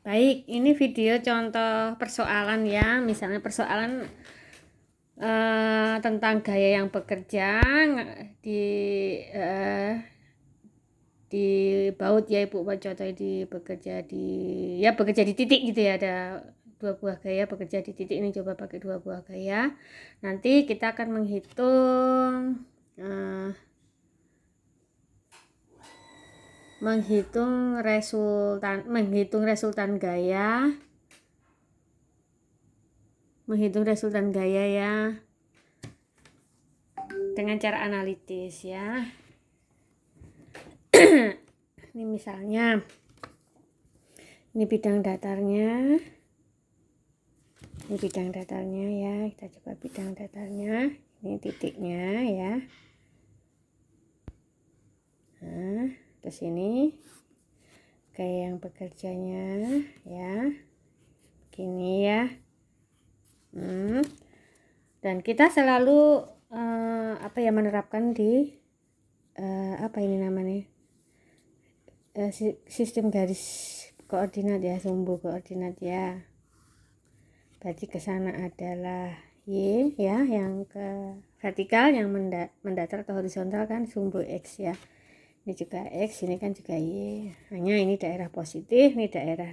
Baik, ini video contoh persoalan ya. Misalnya persoalan tentang gaya yang bekerja di di baut ya Ibu. Contoh bekerja di titik gitu ya. Ada dua buah gaya bekerja di titik, ini coba pakai dua buah gaya. Nanti kita akan menghitung resultan gaya, ya, dengan cara analitis ya. Ini misalnya ini bidang datarnya ya, kita coba bidang datarnya, ini titiknya ya. Nah, terus ini gaya yang bekerjanya ya, begini ya. Dan kita selalu menerapkan di sistem garis koordinat ya, sumbu koordinat ya. Berarti ke sana adalah Y ya, yang ke vertikal, yang mendatar atau horizontal kan sumbu X ya. Ini juga X, ini kan juga Y. Hanya ini daerah positif, ini daerah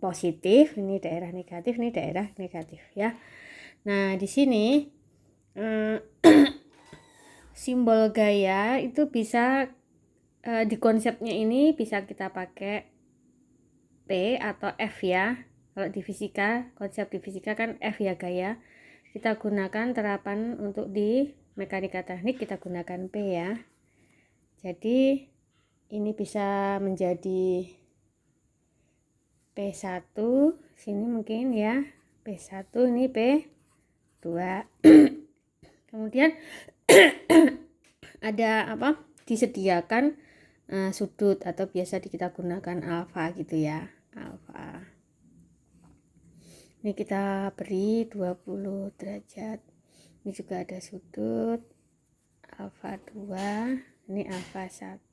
positif, ini daerah negatif, ini daerah negatif ya. Nah, di sini simbol gaya itu bisa di konsepnya ini bisa kita pakai P atau F ya. Kalau di fisika, konsep di fisika kan F ya gaya. Kita gunakan terapan untuk di mekanika teknik, kita gunakan P ya. Jadi ini bisa menjadi P1, sini mungkin ya, P1, ini P2. Kemudian ada disediakan sudut atau biasa kita gunakan alfa gitu ya, alfa. Ini kita beri 20 derajat. Ini juga ada sudut alfa 2, ini alfa 1,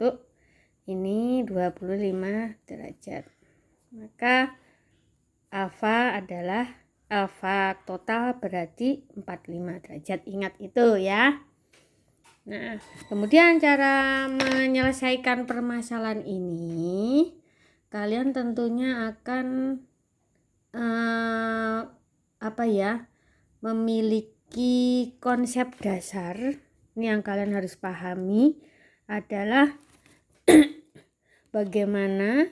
ini 25 derajat. Maka alfa adalah alfa total berarti 45 derajat. Ingat itu ya. Nah, kemudian cara menyelesaikan permasalahan ini, kalian tentunya akan memiliki konsep dasar. Ini yang kalian harus pahami adalah bagaimana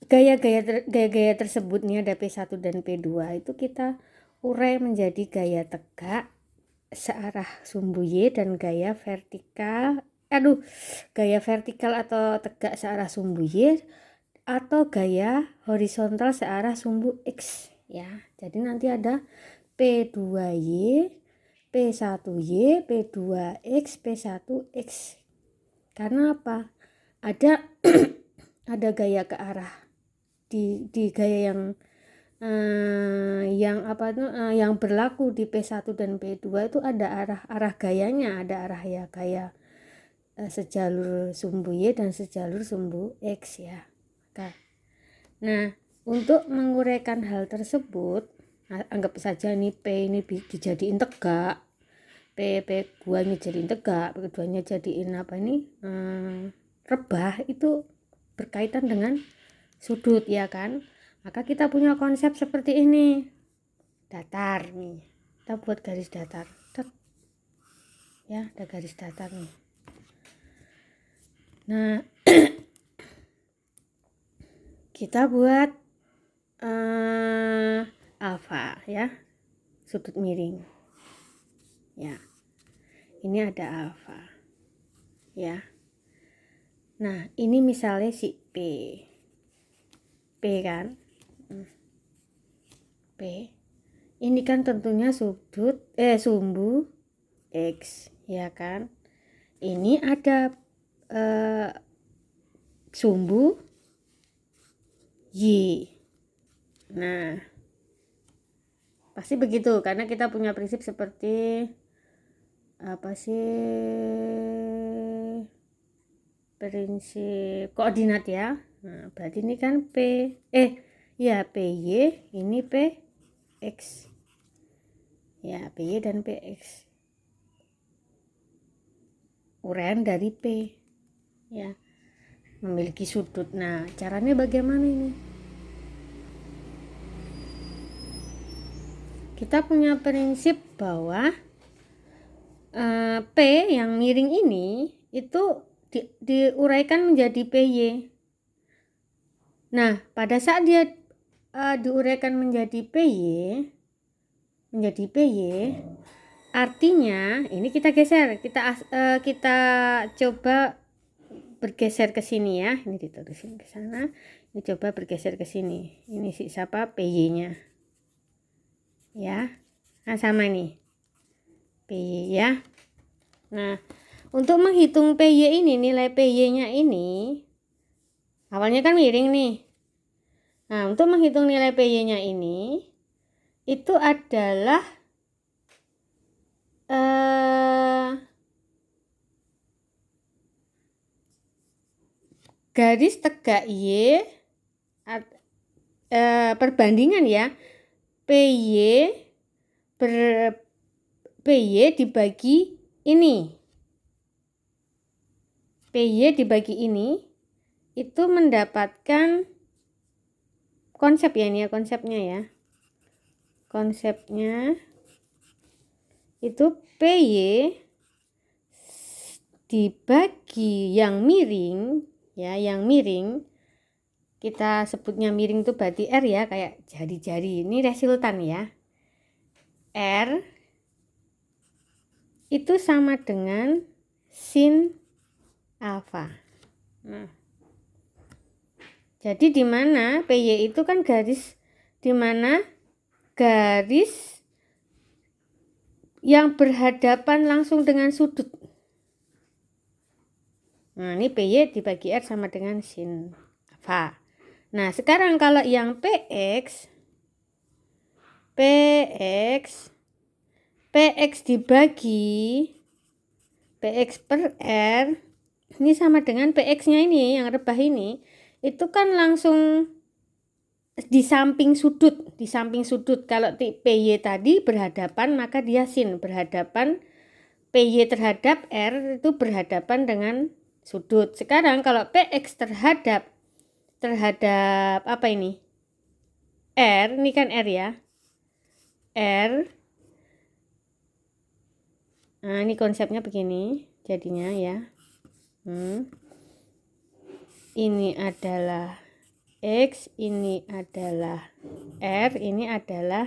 gaya-gaya tersebut, nih ada P1 dan P2, itu kita urai menjadi gaya tegak searah sumbu Y dan gaya vertikal atau tegak searah sumbu Y atau gaya horizontal searah sumbu X ya. Jadi nanti ada P2Y, P1Y, P2X, P1X. Karena apa? Ada ada gaya ke arah di gaya yang berlaku di P1 dan P2 itu ada arah gayanya, ada arah ya gaya sejalur sumbu Y dan sejalur sumbu X ya. Nah, untuk menguraikan hal tersebut, anggap saja nih P ini dijadiin tegak, P2 nya jadiin tegak, P2 nya jadiin rebah, itu berkaitan dengan sudut ya kan. Maka kita punya konsep seperti ini, datar nih, kita buat garis datar ya, ada garis datar nih. Nah, kita buat alfa ya, sudut miring ya. Ini ada alfa ya. Nah, ini misalnya si P kan, P ini kan tentunya sumbu X ya kan. Ini ada sumbu Y. Nah, pasti begitu karena kita punya prinsip seperti prinsip koordinat ya. Nah, berarti ini kan PY, ini PX. Ya, PY dan PX. Uraian dari P. Ya. Memiliki sudut. Nah, caranya bagaimana ini? Kita punya prinsip bahwa P yang miring ini itu diuraikan menjadi PY. Nah, pada saat dia diuraikan menjadi PY, artinya ini kita geser, kita coba bergeser ke sini ya. Ini diterusin ke sana. Ini coba bergeser ke sini. Ini siapa? PY-nya. Ya. Nah, sama nih. PY ya. Nah, untuk menghitung PY ini, nilai PY-nya ini awalnya kan miring nih. Nah, untuk menghitung nilai PY-nya ini itu adalah garis tegak Y perbandingan ya PY dibagi ini. PY dibagi ini itu mendapatkan konsep ya, ini ya konsepnya ya. Konsepnya itu PY dibagi yang miring ya, yang miring. Kita sebutnya miring itu berarti R ya, kayak jari-jari. Ini resultan ya. R itu sama dengan sin alfa. Nah, jadi di mana PY itu kan garis, di mana garis yang berhadapan langsung dengan sudut. Nah, ini PY dibagi R sama dengan sin alfa. Nah, sekarang kalau yang PX dibagi PX per R, ini sama dengan PX-nya ini, yang rebah ini, itu kan langsung di samping sudut. Kalau PY tadi berhadapan, maka dia sin, berhadapan. PY terhadap R itu berhadapan dengan sudut. Sekarang kalau PX terhadap apa ini? R, ini kan R ya. R. Nah, ini konsepnya begini jadinya ya. Ini adalah X, ini adalah R, ini adalah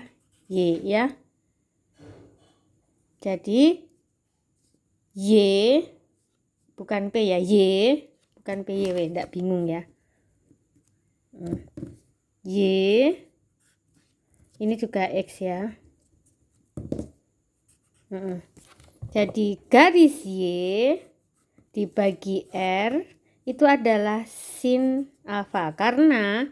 Y ya. Jadi Y bukan P ya, Y bukan PY, enggak bingung ya. Y ini juga X ya. Jadi garis Y dibagi R itu adalah sin alfa, karena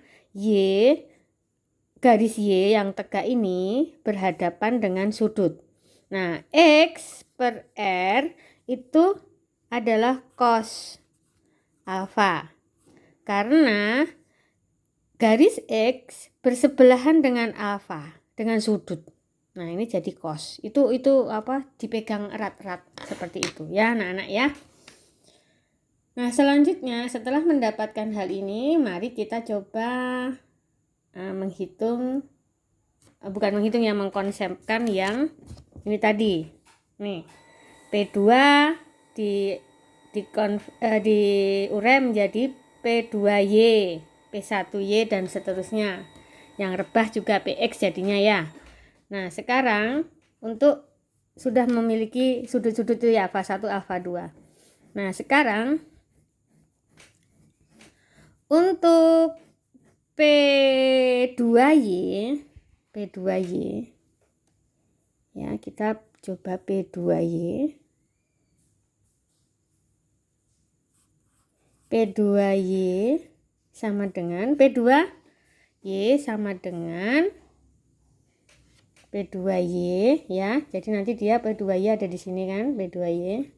garis Y yang tegak ini berhadapan dengan sudut. Nah, X per R itu adalah cos alfa, karena garis X bersebelahan dengan alfa, dengan sudut. Nah, ini jadi cos. Itu apa? Dipegang erat-erat seperti itu ya, anak-anak ya. Nah, selanjutnya setelah mendapatkan hal ini, mari kita coba mengkonsepkan yang ini tadi. Nih, P2 diurai menjadi P2Y, P1Y dan seterusnya. Yang rebah juga PX jadinya ya. Nah, sekarang untuk sudah memiliki sudut-sudut itu ya, alfa 1, alfa 2. Nah, sekarang untuk P2Y ya, kita coba P2Y sama dengan P2Y sama dengan P2Y ya. Jadi nanti dia P2Y ada di sini kan, P2Y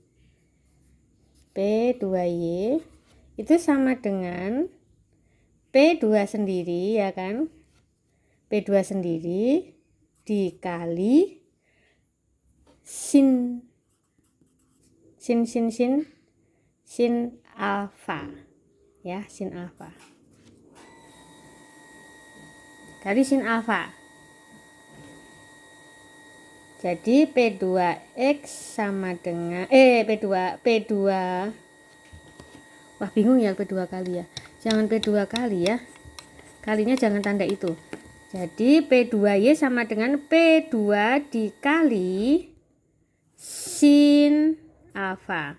itu sama dengan P2 sendiri, ya kan? P2 sendiri dikali sin alfa, ya, sin alfa. Kali sin alfa. Jadi P2X sama dengan P2 wah bingung ya, P2 kali ya. Jangan P2 kali ya. Kalinya jangan tanda itu. Jadi P2Y sama dengan P2 dikali sin alfa.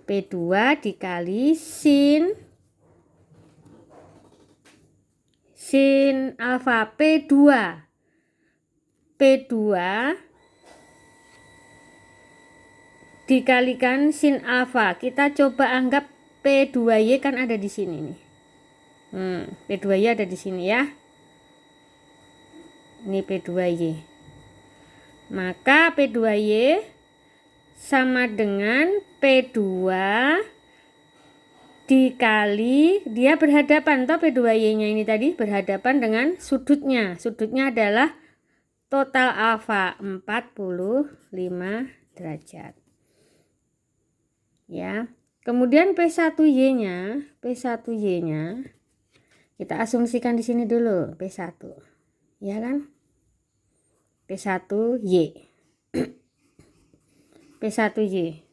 P2 dikali sin alfa P2 dikalikan sin alfa. Kita coba anggap P2Y kan ada di sini nih. P2Y ada di sini ya. Ini P2Y. Maka P2Y sama dengan P2 dikali, dia berhadapan toh, P2Y-nya ini tadi berhadapan dengan sudutnya. Sudutnya adalah total alfa 45 derajat. Ya. Kemudian P1Y-nya kita asumsikan di sini dulu, P1. Ya kan? P1Y. P1Y.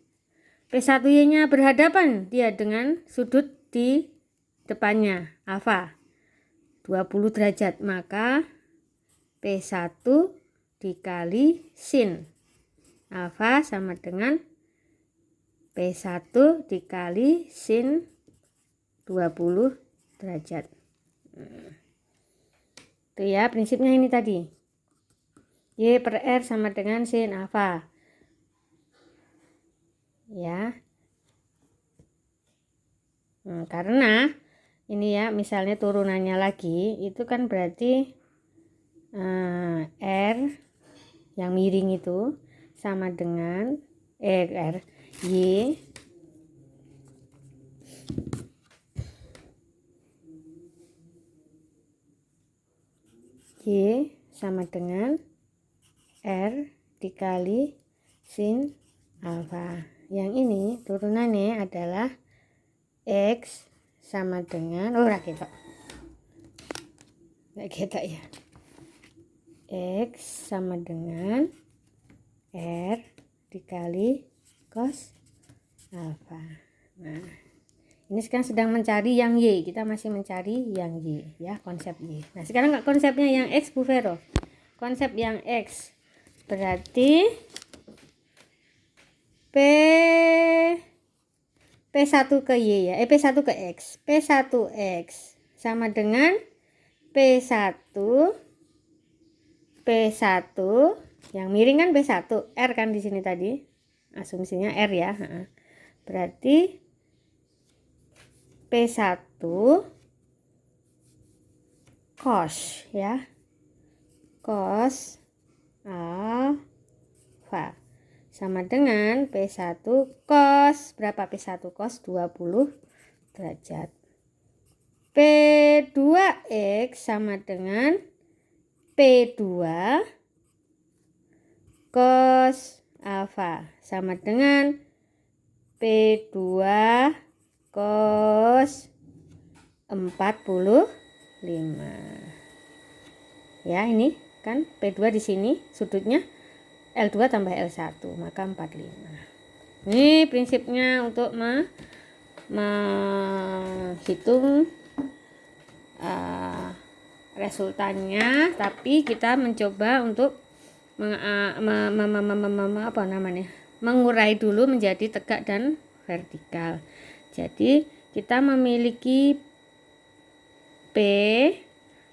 P1Y-nya berhadapan dia dengan sudut di depannya, alfa 20 derajat. Maka P1 dikali sin alfa sama dengan P1 dikali sin 20 derajat. Itu ya prinsipnya ini tadi. Y per R sama dengan sin alfa. Ya. Karena ini ya, misalnya turunannya lagi, itu kan berarti R yang miring itu sama dengan R Y sama dengan R dikali sin alfa. Yang ini turunannya adalah X sama dengan kita ya, X sama dengan R dikali cos alfa. Nah, ini sekarang sedang mencari yang Y. Kita masih mencari yang Y ya, konsep Y. Nah, sekarang konsepnya yang X, Bu Vero. Konsep yang X berarti P1 ke Y ya. P1 ke X. P1X sama dengan P1 yang miring kan P1, R kan di sini tadi. Asumsinya R ya. Berarti P1 cos ya. Cos alfa sama dengan P1 cos berapa? P1 cos 20 derajat. P2X sama dengan P2 cos alfa sama dengan P2 cos 45. Ya, ini kan P2 di sini sudutnya L2 tambah L1, maka 45. Ini prinsipnya untuk menghitung resultannya, tapi kita mencoba untuk mengurai dulu menjadi tegak dan vertikal. Jadi kita memiliki P,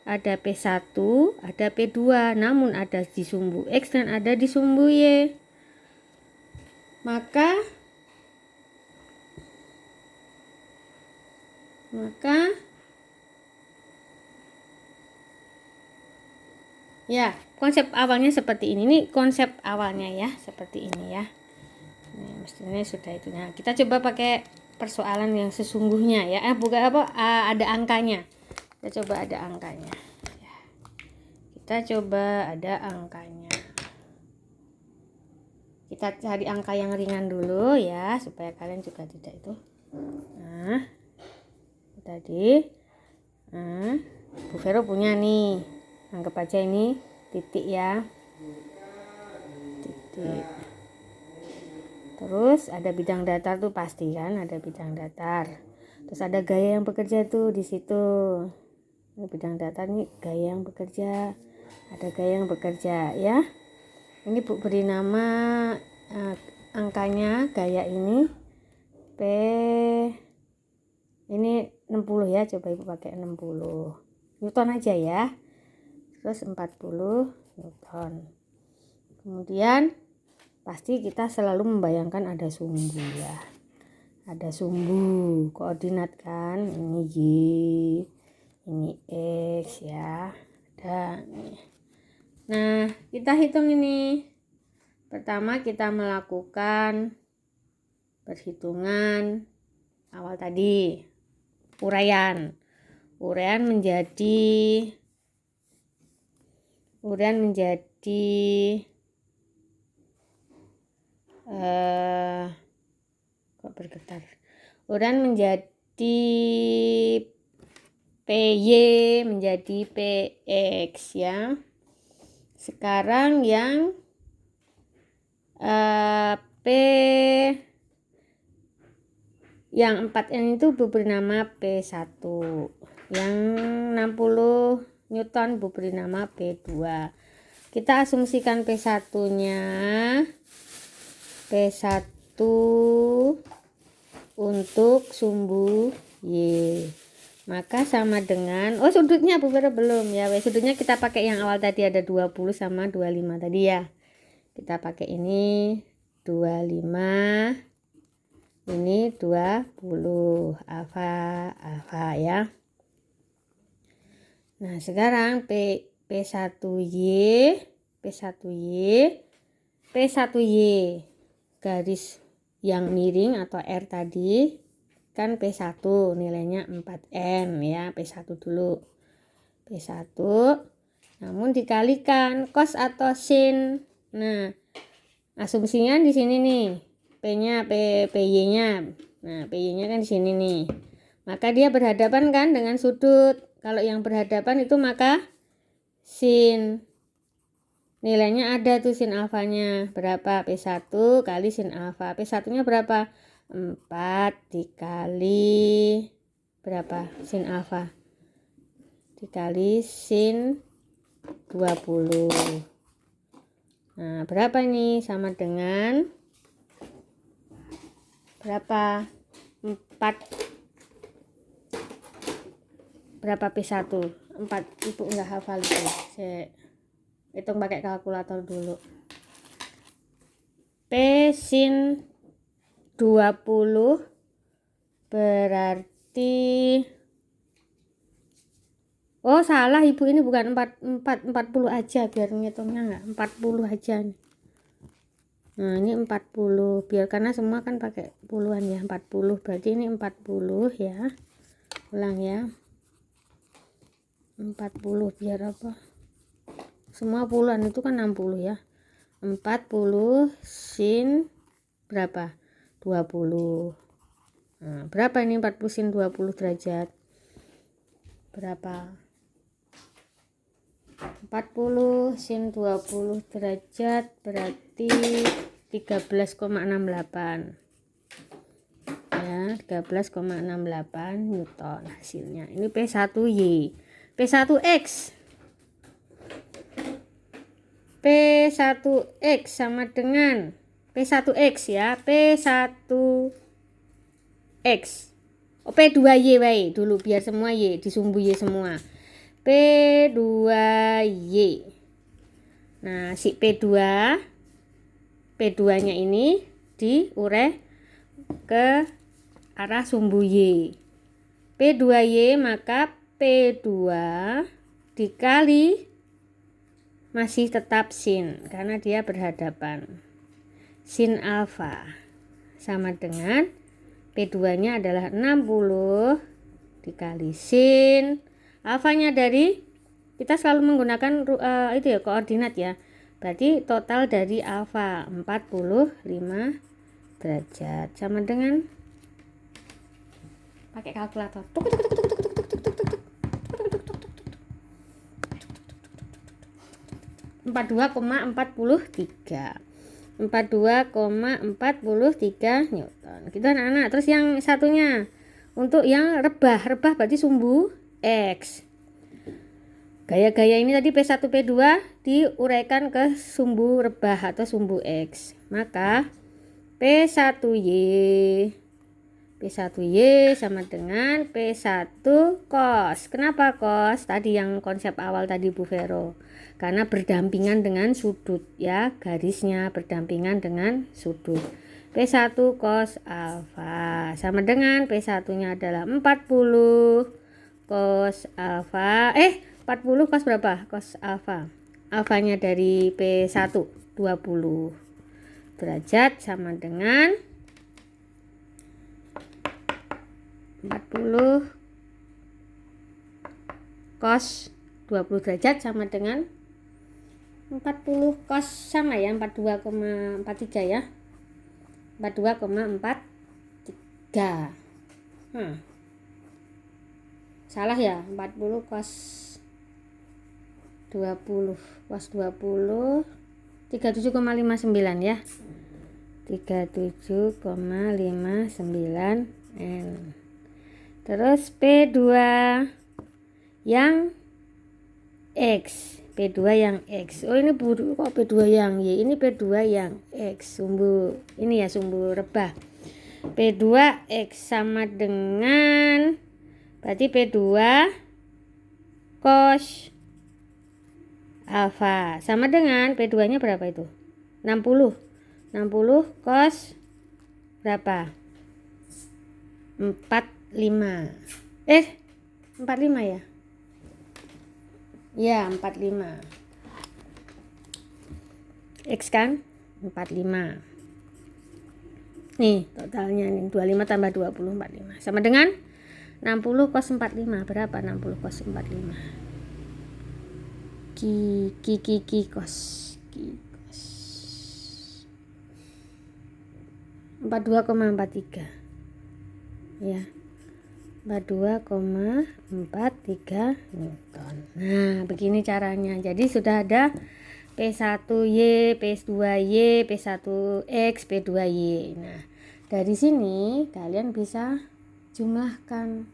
ada P1, ada P2, namun ada di sumbu X dan ada di sumbu Y. Maka ya, konsep awalnya seperti ini. Ini konsep awalnya ya, seperti ini ya. Nah, mestinya sudah itu. Nah, kita coba pakai persoalan yang sesungguhnya ya. Bukan apa, ada angkanya. Kita coba ada angkanya. Kita coba ada angkanya. Kita cari angka yang ringan dulu ya, supaya kalian juga tidak itu. Nah, tadi Bu Vero punya nih. Anggap aja ini titik ya. Titik. Terus ada bidang datar tuh pasti kan, ada bidang datar. Terus ada gaya yang bekerja tuh di situ. Ini bidang datar nih, gaya yang bekerja. Ada gaya yang bekerja ya. Ini Bu beri nama angkanya gaya ini P ini 60 ya, coba Ibu pakai 60 Newton aja ya. Terus 40 Newton. Kemudian pasti kita selalu membayangkan ada sumbu ya. Ada sumbu koordinat kan, ini Y, ini X ya. Ada nih. Nah, kita hitung ini. Pertama kita melakukan perhitungan awal tadi. Uraian menjadi kok bergetar. Uraian menjadi PY menjadi PX ya. Sekarang yang P yang 4N itu beri nama P1. Yang 60 Newton beri nama P2. Kita asumsikan P1-nya P1 untuk sumbu Y. Maka sama dengan sudutnya Bu Vero belum ya. Sudutnya kita pakai yang awal tadi, ada 20 sama 25 tadi ya. Kita pakai ini 25, ini 20 alfa ya. Nah, sekarang P1Y garis yang miring atau R tadi kan P1 nilainya 4N ya. P1 dulu. P1 namun dikalikan cos atau sin. Nah, asumsinya di sini nih. P-nya PY-nya. Nah, PY-nya kan di sini nih. Maka dia berhadapan kan dengan sudut. Kalau yang berhadapan itu maka sin. Nilainya ada tuh sin alfanya. Berapa? P1 kali sin alfa. P1-nya berapa? 4 dikali berapa? Sin alfa. Dikali sin 20. Nah, berapa ini? Sama dengan berapa? 4. Berapa P1? 4. Ibu enggak hafal itu. Saya hitung pakai kalkulator dulu. P sin 20 berarti salah Ibu, ini bukan 40 aja, biar ngitungnya enggak 40 aja nih. Nah, ini 40 biar, karena semua kan pakai puluhan ya. 40 berarti ini 40 ya. Ulang ya. 40 biar apa? Semua puluhan itu kan 60 ya. 40 sin berapa? 20. Nah, berapa ini 40 sin 20 derajat? Berapa? 40 sin 20 derajat berarti 13,68 ya, 13,68 Newton hasilnya. Ini P1Y. P1X sama dengan P1X ya. P1X P2Y wae dulu biar semua Y disumbu Y semua. P2Y. Nah, si P2-nya ini diurai ke arah sumbu Y. P2Y maka P2 dikali masih tetap sin karena dia berhadapan. Sin alfa sama dengan P2 nya adalah 60 dikali sin alfanya dari, kita selalu menggunakan itu ya, koordinat ya, berarti total dari alfa 45 derajat sama dengan, pakai kalkulator, 42,43 Newton gitu anak-anak. Terus yang satunya untuk yang rebah berarti sumbu X. Gaya-gaya ini tadi P1 P2 diuraikan ke sumbu rebah atau sumbu X. Maka P1Y sama dengan P1 cos. Kenapa cos? Tadi yang konsep awal tadi Bu Vero. Karena berdampingan dengan sudut ya, garisnya berdampingan dengan sudut. P1 cos alfa sama dengan P1-nya adalah 40 cos alfa. 40 cos berapa? Cos alfa. Alfanya dari P1 20 derajat sama dengan 40 cos 20 derajat sama dengan 40 cos, sama ya, 42,43 ya. 42,43. Salah ya, 40 cos 20 37,59 ya. 37,59 N. Terus P2 yang X. P2 yang X. Oh ini kok P2 yang Y? Ini P2 yang X. Sumbu ini ya, sumbu rebah. P2X sama dengan, berarti P2 cos alfa sama dengan P2 nya berapa itu? 60 cos berapa? 45 ya? Ya 45 X kan 45. Nih totalnya nih 25 tambah 20 45 sama dengan 60 cos 45. Berapa 60 cos 45? Cos 42,43 ya, 42,43 Newton. Nah begini caranya. Jadi sudah ada P1Y, P2Y, P1X, P2Y. Nah dari sini kalian bisa jumlahkan.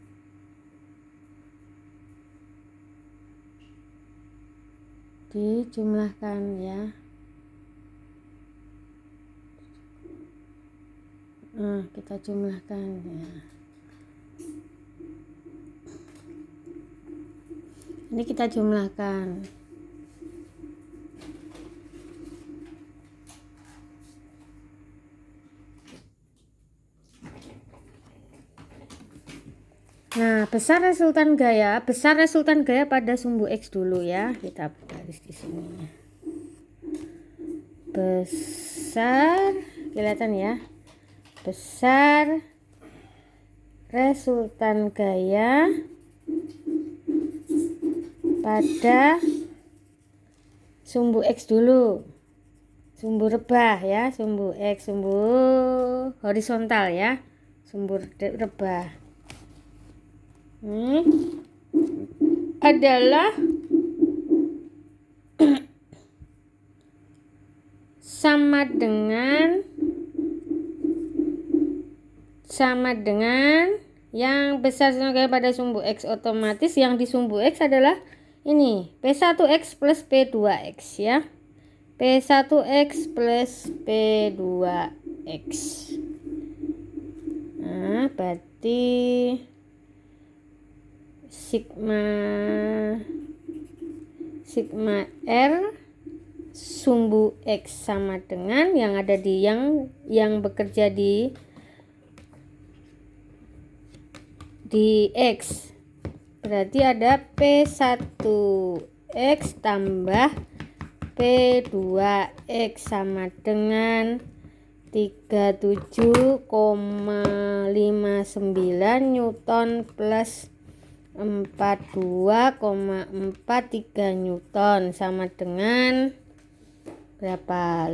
Dijumlahkan ya. Nah, kita jumlahkan ya. Ini kita jumlahkan. Nah, besar resultan gaya pada sumbu X dulu ya. Kita garis di sini. Besar, kelihatan ya. Besar resultan gaya pada sumbu X dulu. Sumbu rebah ya, sumbu X, sumbu horizontal ya. Sumbu rebah. Ini adalah sama dengan yang besar pada sumbu X, otomatis yang di sumbu X adalah ini P1X plus P2X ya. P1X plus P2X. Nah, berarti sigma R sumbu X sama dengan yang ada di yang bekerja di X. Berarti ada P1X tambah P2X sama dengan 37,59 Newton plus 42,43 Newton sama dengan berapa?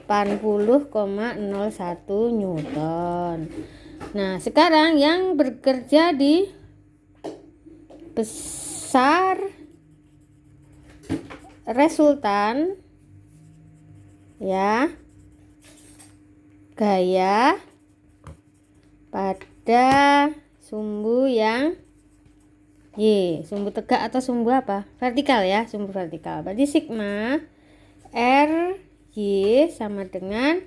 80,01 Newton. Nah, sekarang yang bekerja di besar resultan ya, gaya pada sumbu yang Y, sumbu tegak atau sumbu apa? Vertikal ya, sumbu vertikal. Berarti sigma R Y sama dengan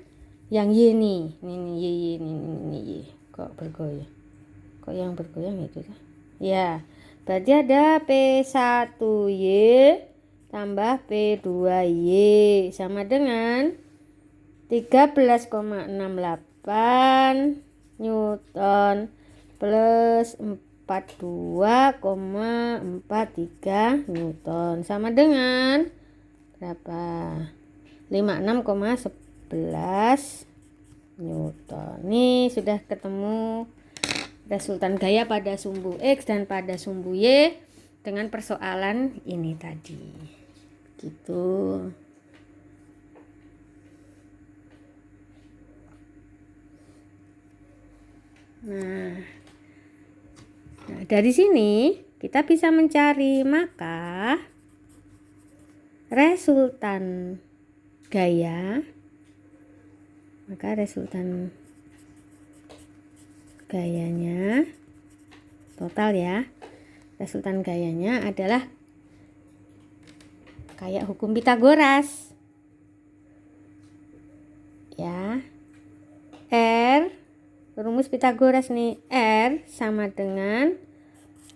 yang Y nih. Ini Y, ini Y. Kok bergoyang? Kok yang bergoyang itu? Ya, berarti ada P1Y tambah P2Y sama dengan 13,68 Newton plus 42,43 Newton sama dengan berapa? 56,11 Newton. Nih sudah ketemu resultan gaya pada sumbu X dan pada sumbu Y dengan persoalan ini tadi. Gitu. Nah, dari sini kita bisa mencari maka resultan gayanya total ya. Resultan gayanya adalah kayak hukum Pitagoras. Ya. R, rumus Pitagoras nih, R sama dengan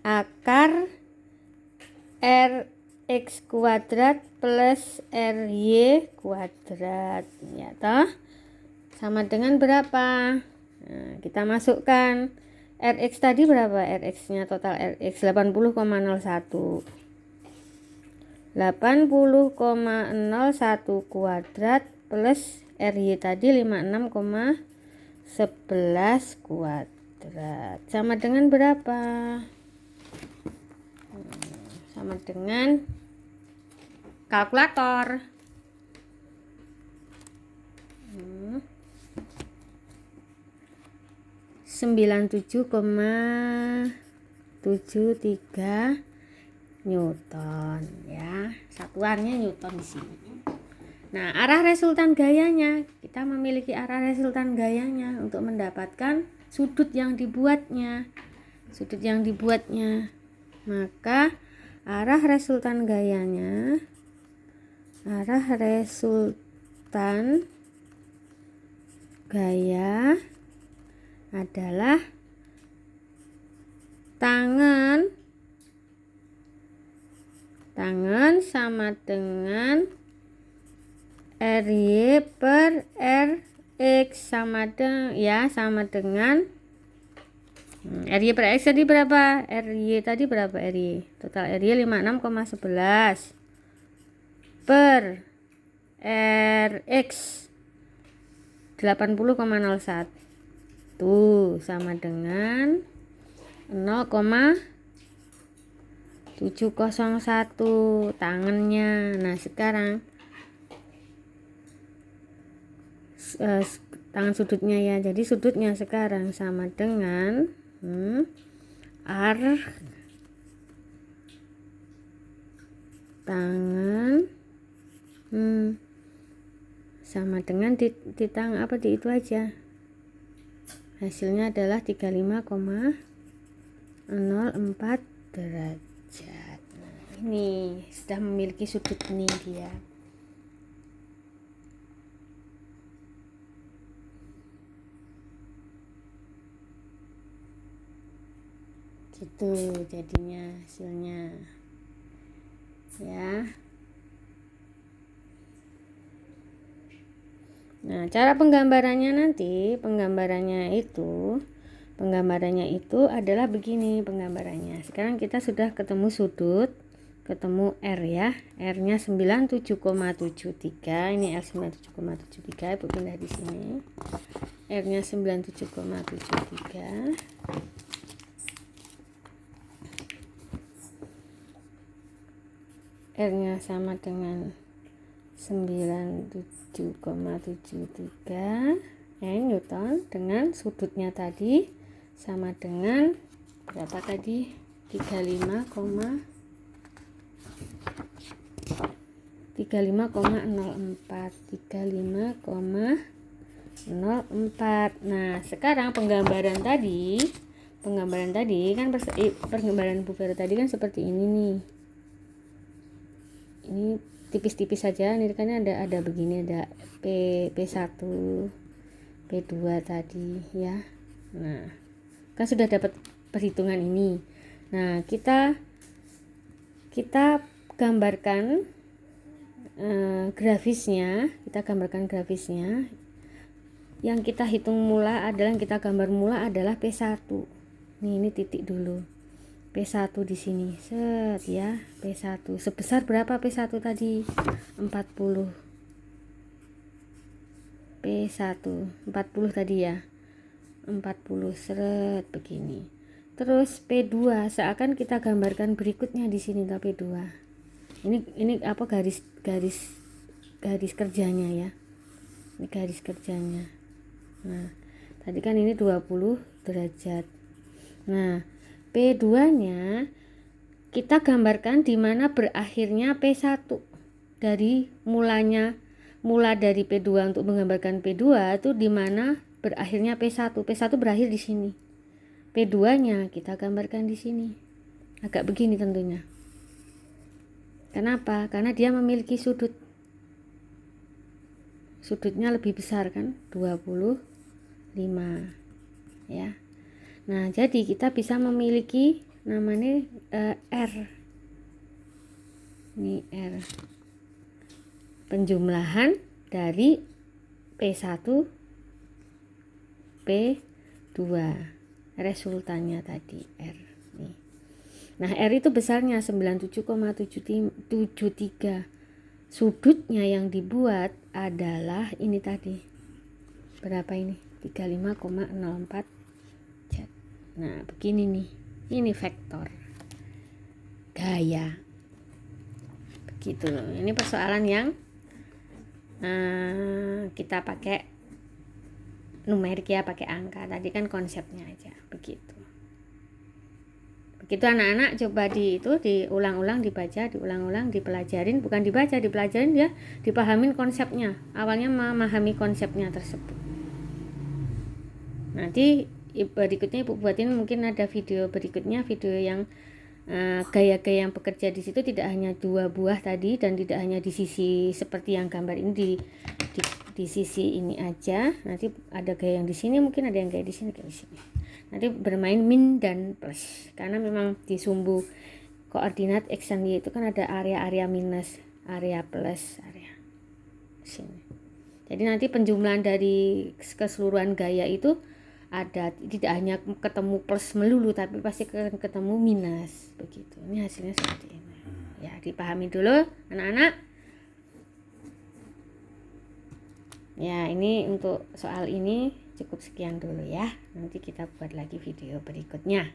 akar Rx kuadrat plus Ry kuadrat, ya toh, sama dengan berapa? Nah, kita masukkan Rx tadi berapa? Rx nya total Rx 80,01 kuadrat plus Ry tadi 56,11 kuadrat sama dengan berapa? Sama dengan kalkulator. 97,73 Newton ya. Satuannya Newton di sini. Nah, arah resultan gayanya, kita memiliki arah resultan gayanya untuk mendapatkan sudut yang dibuatnya. Maka arah resultan gaya adalah tangan sama dengan Ry per Rx sama dengan Ry per X tadi berapa? Ry tadi berapa? Ry total Ry 56,11 per Rx 80,01 sama dengan 0,701 tangannya. Nah, sekarang tangan sudutnya ya. Jadi sudutnya sekarang sama dengan R tangan sama dengan di tangan apa di itu aja. Hasilnya adalah 35,04 derajat. Nah, ini sudah memiliki sudut ini dia. Gitu jadinya hasilnya ya. Nah, cara penggambarannya itu adalah begini penggambarannya. Sekarang kita sudah ketemu sudut ketemu R ya. R nya 97,73. Ini R 97,73. Ibu pindah di sini. R nya 97,73. R nya sama dengan 97,73 Newton, dengan sudutnya tadi sama dengan berapa tadi? 35,04. Nah, sekarang penggambaran tadi kan penggambaran Bu Vero tadi kan seperti ini nih. Ini tipis-tipis saja, ini kan ada begini, ada P1, P2 tadi ya. Nah, kan sudah dapat perhitungan ini. Nah, kita gambarkan grafisnya. Yang kita hitung mula adalah, yang kita gambar mula adalah P1. Ini titik dulu. P1 di sini. Set ya, P1. Sebesar berapa P1 tadi? 40. P1 40 tadi ya. 40 seret begini. Terus P2 seakan kita gambarkan berikutnya di sini P2. Ini apa garis kerjanya ya. Ini garis kerjanya. Nah, tadi kan ini 20 derajat. Nah, P2-nya kita gambarkan di mana berakhirnya P1. Dari mula dari P2 untuk menggambarkan P2 itu di mana berakhirnya P1. P1 berakhir di sini. P2-nya kita gambarkan di sini. Agak begini tentunya. Kenapa? Karena dia memiliki sudut. Sudutnya lebih besar kan? 25 ya. Nah, jadi kita bisa memiliki namanya R. Ini R. Penjumlahan dari P1 P2. Resultannya tadi R. Nih. Nah, R itu besarnya 97,73. Sudutnya yang dibuat adalah ini tadi. Berapa ini? 35,04. Nah, begini nih. Ini vektor gaya. Begitu. Ini persoalan yang kita pakai numerik ya, pakai angka. Tadi kan konsepnya aja. Begitu. Begitu anak-anak, coba diulang-ulang, dibaca, diulang-ulang, dipelajarin, bukan dibaca, dipelajarin ya, dipahamin konsepnya. Awalnya memahami konsepnya tersebut. Nanti berikutnya Ibu buatin mungkin ada video berikutnya, video yang gaya-gaya yang bekerja di situ tidak hanya 2 buah tadi dan tidak hanya di sisi seperti yang gambar ini di sisi ini aja. Nanti ada gaya yang di sini, mungkin ada yang gaya di sini, kayak di sini. Nanti bermain min dan plus, karena memang di sumbu koordinat X dan Y itu kan ada area minus, area plus, area sini. Jadi nanti penjumlahan dari keseluruhan gaya itu ada, tidak hanya ketemu plus melulu, tapi pasti ketemu minus begitu. Ini hasilnya seperti ini ya, dipahami dulu anak-anak ya. Ini untuk soal ini cukup sekian dulu ya, nanti kita buat lagi video berikutnya.